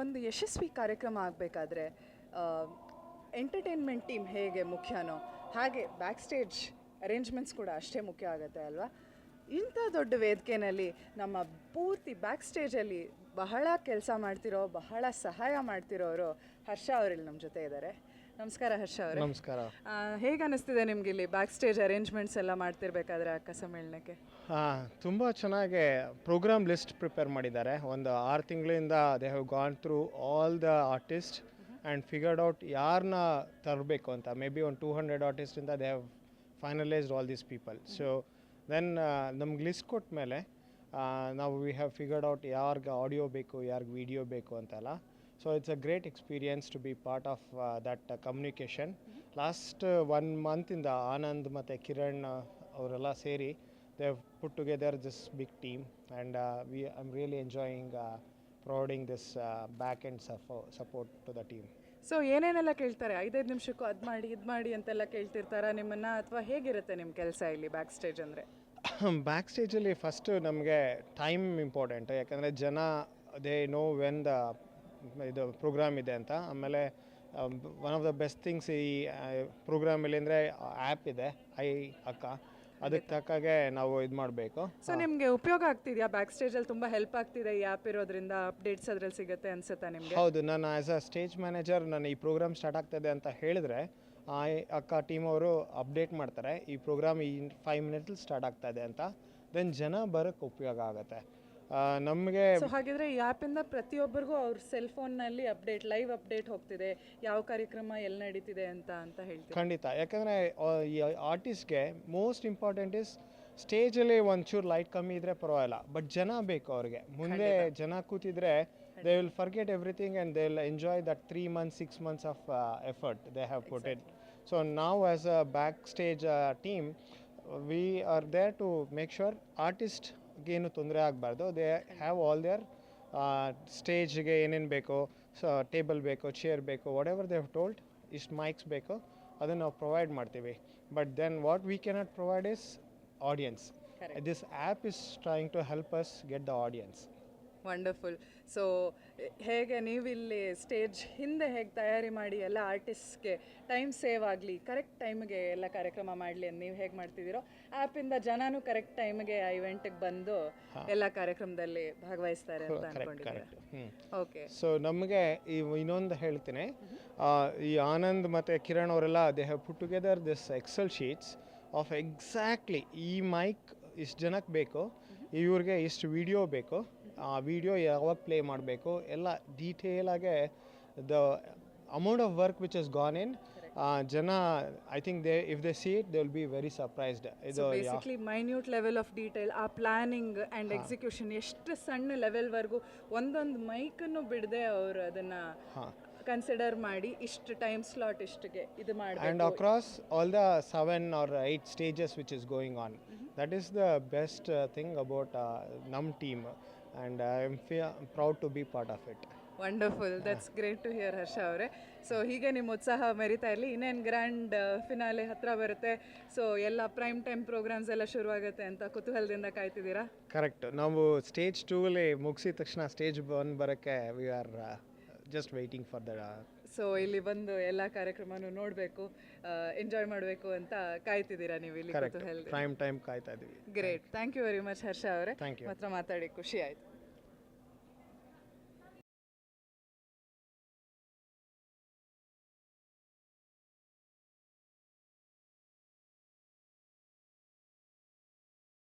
ಒಂದು ಯಶಸ್ವಿ ಕಾರ್ಯಕ್ರಮ ಆಗಬೇಕಾದ್ರೆ ಎಂಟರ್ಟೈನ್ಮೆಂಟ್ ಟೀಮ್ ಹೇಗೆ ಮುಖ್ಯನೋ ಹಾಗೆ ಬ್ಯಾಕ್ ಸ್ಟೇಜ್ ಅರೇಂಜ್ಮೆಂಟ್ಸ್ ಕೂಡ ಅಷ್ಟೇ ಮುಖ್ಯ ಆಗುತ್ತೆ ಅಲ್ವಾ. ಇಂಥ ದೊಡ್ಡ ವೇದಿಕೆಯಲ್ಲಿ ನಮ್ಮ ಪೂರ್ತಿ ಬ್ಯಾಕ್ ಸ್ಟೇಜಲ್ಲಿ ಬಹಳ ಕೆಲಸ ಮಾಡ್ತಿರೋ, ಬಹಳ ಸಹಾಯ ಮಾಡ್ತಿರೋರು ಹರ್ಷ ಅವರಿಲ್ಲಿ ನಮ್ಮ ಜೊತೆ ಇದ್ದಾರೆ. ನಮಸ್ಕಾರ ಹರ್ಷ ಅವರೇ. ನಮಸ್ಕಾರ. ಹೇಗೆ ಅನ್ನಿಸ್ತಿದೆ ನಿಮ್ಗೆ ಇಲ್ಲಿ ಬ್ಯಾಕ್ ಸ್ಟೇಜ್ ಅರೇಂಜ್ಮೆಂಟ್ಸ್ ಎಲ್ಲ ಮಾಡ್ತಿರ್ಬೇಕಾದ್ರೆ ಅಕ್ಕ ಸಮ್ಮೇಳನಕ್ಕೆ? ತುಂಬ ಚೆನ್ನಾಗಿ ಪ್ರೋಗ್ರಾಮ್ ಲಿಸ್ಟ್ ಪ್ರಿಪೇರ್ ಮಾಡಿದ್ದಾರೆ. ಒಂದು 6 ತಿಂಗಳಿಂದ they have gone through all the artist and figured out ಯಾರನ್ನ ತರಬೇಕು ಅಂತ. ಮೇ ಬಿ ಒಂದು 200 ಆರ್ಟಿಸ್ಟಿಂದ they have finalised all these people. So then ನಮ್ಗೆ ಲಿಸ್ಟ್ ಕೊಟ್ಟ ಮೇಲೆ ನಾವು ವಿ ಹ್ಯಾವ್ ಫಿಗರ್ಡ್ ಔಟ್ ಯಾರಿಗೆ ಆಡಿಯೋ ಬೇಕು, ಯಾರಿಗೆ ವಿಡಿಯೋ ಬೇಕು ಅಂತೆಲ್ಲ. So it's a great experience to be part of that communication. Last 1 month in the Anand ಮತ್ತು ಕಿರಣ್ ಅವರೆಲ್ಲ ಸೇರಿ they have put together this big team and I'm really enjoying providing this back end support to the team. So ಏನೇನೆಲ್ಲ ಕೇಳ್ತಾರೆ? 5-5 ನಿಮಿಷಕ್ಕೂ ಅದು ಮಾಡಿ ಇದು ಮಾಡಿ ಅಂತೆಲ್ಲ ಕೇಳ್ತಿರ್ತಾರಾ ನಿಮ್ಮನ್ನು, ಅಥವಾ ಹೇಗಿರುತ್ತೆ ನಿಮ್ಮ ಕೆಲಸ ಇಲ್ಲಿ ಬ್ಯಾಕ್ ಸ್ಟೇಜ್ ಅಂದರೆ? ಬ್ಯಾಕ್ ಸ್ಟೇಜಲ್ಲಿ ಫಸ್ಟು ನಮಗೆ ಟೈಮ್ ಇಂಪಾರ್ಟೆಂಟ್, ಯಾಕಂದರೆ ಜನ ದೇ ನೋ ವೆನ್ ದ ಇದು ಪ್ರೋಗ್ರಾಮ್ ಇದೆ ಅಂತ. ಆಮೇಲೆ one of the best things ಈ ಪ್ರೋಗ್ರಾಮಲ್ಲಿ ಅಂದರೆ ಆ್ಯಪ್ ಇದೆ ಅಕ್ಕ, ಅದಕ್ಕೆ ತಕ್ಕಾಗೆ ನಾವು ಇದು ಮಾಡಬೇಕು. ಸೊ ನಿಮಗೆ ಉಪಯೋಗ ಆಗ್ತಿದೆಯಾ? ಬ್ಯಾಕ್ ಸ್ಟೇಜಲ್ಲಿ ತುಂಬ ಹೆಲ್ಪ್ ಆಗ್ತಿದೆ ಈ ಆ್ಯಪ್ ಇರೋದ್ರಿಂದ, ಅಪ್ಡೇಟ್ಸ್ ಅದ್ರಲ್ಲಿ ಸಿಗುತ್ತೆ ಅನ್ಸುತ್ತಾ ನಿಮಗೆ? ಹೌದು, ನಾನು ಆ್ಯಸ್ ಅ ಸ್ಟೇಜ್ ಮ್ಯಾನೇಜರ್ ನಾನು ಈ ಪ್ರೋಗ್ರಾಮ್ ಸ್ಟಾರ್ಟ್ ಆಗ್ತಾಯಿದೆ ಅಂತ ಹೇಳಿದ್ರೆ ಅಕ್ಕ ಟೀಮ್ ಅವರು ಅಪ್ಡೇಟ್ ಮಾಡ್ತಾರೆ, ಈ ಪ್ರೋಗ್ರಾಮ್ ಈ 5 ಮಿನಿಟಲ್ಲಿ ಸ್ಟಾರ್ಟ್ ಆಗ್ತಾಯಿದೆ ಅಂತ. ದೆನ್ ಜನ ಬರೋಕ್ಕೆ ಉಪಯೋಗ ಆಗುತ್ತೆ ನಮಗೆ. ಸೊ ಹಾಗಿದ್ರೆ ಈ ಆ್ಯಪಿಂದ ಪ್ರತಿಯೊಬ್ಬರಿಗೂ ಅವ್ರ ಸೆಲ್ ಫೋನ್ನಲ್ಲಿ ಅಪ್ಡೇಟ್, ಲೈವ್ ಅಪ್ಡೇಟ್ ಹೋಗ್ತಿದೆ, ಯಾವ ಕಾರ್ಯಕ್ರಮ ಎಲ್ಲಿ ನಡೀತಿದೆ ಅಂತ ಹೇಳ್ತೀವಿ. ಖಂಡಿತ, ಯಾಕಂದರೆ ಈ ಆರ್ಟಿಸ್ಟ್ಗೆ ಮೋಸ್ಟ್ ಇಂಪಾರ್ಟೆಂಟ್ ಇಸ್ ಸ್ಟೇಜಲ್ಲಿ ಒಂಚೂರು ಲೈಟ್ ಕಮ್ಮಿ ಇದ್ದರೆ ಪರವಾಗಿಲ್ಲ, ಬಟ್ ಜನ ಬೇಕು ಅವ್ರಿಗೆ. ಮುಂದೆ ಜನ ಕೂತಿದ್ರೆ they will forget everything and they will enjoy that 3 months 6 months of effort they have put it. So ನಾವು as a back stage team we are there to make sure artist ಏನು ತೊಂದರೆ ಆಗಬಾರ್ದು. ದೇ ಹ್ಯಾವ್ ಆಲ್ ದೇರ್ ಸ್ಟೇಜ್ಗೆ ಏನೇನು ಬೇಕು, table ಬೇಕು, chair ಬೇಕು, whatever they have told, ಇಷ್ಟು ಮೈಕ್ಸ್ ಬೇಕು, ಅದನ್ನು ನಾವು ಪ್ರೊವೈಡ್ ಮಾಡ್ತೀವಿ. But then what we cannot provide is audience. This app is trying to help us get the audience. Wonderful. So ಹೇಗೆ ನೀವಿಲ್ಲಿ ಸ್ಟೇಜ್ ಹಿಂದೆ ಹೇಗೆ ತಯಾರಿ ಮಾಡಿ ಎಲ್ಲ ಆರ್ಟಿಸ್ಟ್ಗೆ ಟೈಮ್ ಸೇವ್ ಆಗಲಿ, ಕರೆಕ್ಟ್ ಟೈಮ್ಗೆ ಎಲ್ಲ ಕಾರ್ಯಕ್ರಮ ಮಾಡಲಿ ಅಂತ ನೀವು ಹೇಗೆ ಮಾಡ್ತಿದ್ದೀರೋ, ಆ್ಯಪಿಂದ ಜನನೂ ಕರೆಕ್ಟ್ ಟೈಮ್ಗೆ ಆ ಇವೆಂಟಿಗೆ ಬಂದು ಎಲ್ಲ ಕಾರ್ಯಕ್ರಮದಲ್ಲಿ ಭಾಗವಹಿಸ್ತಾರೆ ಅಂತ ಅನ್ಕೊಂಡಿದ್ದಾರೆ. ಓಕೆ. ಸೊ ನಮಗೆ ಇನ್ನೊಂದು ಹೇಳ್ತೀನಿ, ಈ ಆನಂದ್ ಮತ್ತು ಕಿರಣ್ ಅವರೆಲ್ಲ they have put together this excel sheets of exactly ಈ ಮೈಕ್ ಇಷ್ಟು ಜನಕ್ಕೆ ಬೇಕು, ಇವ್ರಿಗೆ ಇಷ್ಟು ವಿಡಿಯೋ ಬೇಕು, ಆ ವಿಡಿಯೋ ಯಾವಾಗ ಪ್ಲೇ ಮಾಡಬೇಕು ಎಲ್ಲ ಡೀಟೇಲಾಗೆ the amount of work which is gone in. ಜನ I think they if they see it they will be very surprised. ಇದು basically minute level of detail, ಆ ಪ್ಲಾನಿಂಗ್ ಆ್ಯಂಡ್ ಎಕ್ಸಿಕ್ಯೂಷನ್ ಎಷ್ಟು ಸಣ್ಣ ಲೆವೆಲ್ವರೆಗೂ ಒಂದೊಂದು ಮೈಕನ್ನು ಬಿಡದೆ ಅವರು ಅದನ್ನು ಕನ್ಸಿಡರ್ ಮಾಡಿ ಇಷ್ಟು ಟೈಮ್ ಸ್ಲಾಟ್ ಇಷ್ಟಿಗೆ ಇದು ಮಾಡಿ. And across all the 7 or 8 stages which is going on. That is the best thing about ನಮ್ಮ team and I am proud to be part of it. Wonderful, that's great to hear Harsha ಅವರೇ. So ಹೀಗೆ ನಿಮ್ಮ ಉತ್ಸಾಹ ಮೆರಿತಾ ಇರಲಿ. ಇನ್ನೇನು grand finale ಹತ್ತಿರ ಬರುತ್ತೆ, so ಎಲ್ಲ ಪ್ರೈಮ್ ಟೈಮ್ ಪ್ರೋಗ್ರಾಮ್ಸ್ ಎಲ್ಲ ಶುರುವಾಗುತ್ತೆ ಅಂತ ಕುತೂಹಲದಿಂದ ಕಾಯ್ತಿದ್ದೀರಾ? ಕರೆಕ್ಟ್. ನಾವು ಸ್ಟೇಜ್ 2 ಮುಗಿಸಿದ ತಕ್ಷಣ ಸ್ಟೇಜ್ 1 ಬರೋಕ್ಕೆ we are just waiting for the. So ಇಲ್ಲಿ ಬಂದು ಎಲ್ಲ ಕಾರ್ಯಕ್ರಮನೂ ನೋಡಬೇಕು, ಎಂಜಾಯ್ ಮಾಡಬೇಕು ಅಂತ ಕಾಯ್ತಿದ್ದೀರಾ ನೀವು ಇಲ್ಲಿ ಕುತೂಹಲದಿಂದ? ಪ್ರೈಮ್ ಟೈಮ್ ಕಾಯ್ತಾ ಇದ್ದೀವಿ. Great, thank you very much Harsha ಅವರೇ. Thank you. ಮಾತ್ರ ಮಾತಾಡಿ ಖುಷಿ ಆಯಿತು.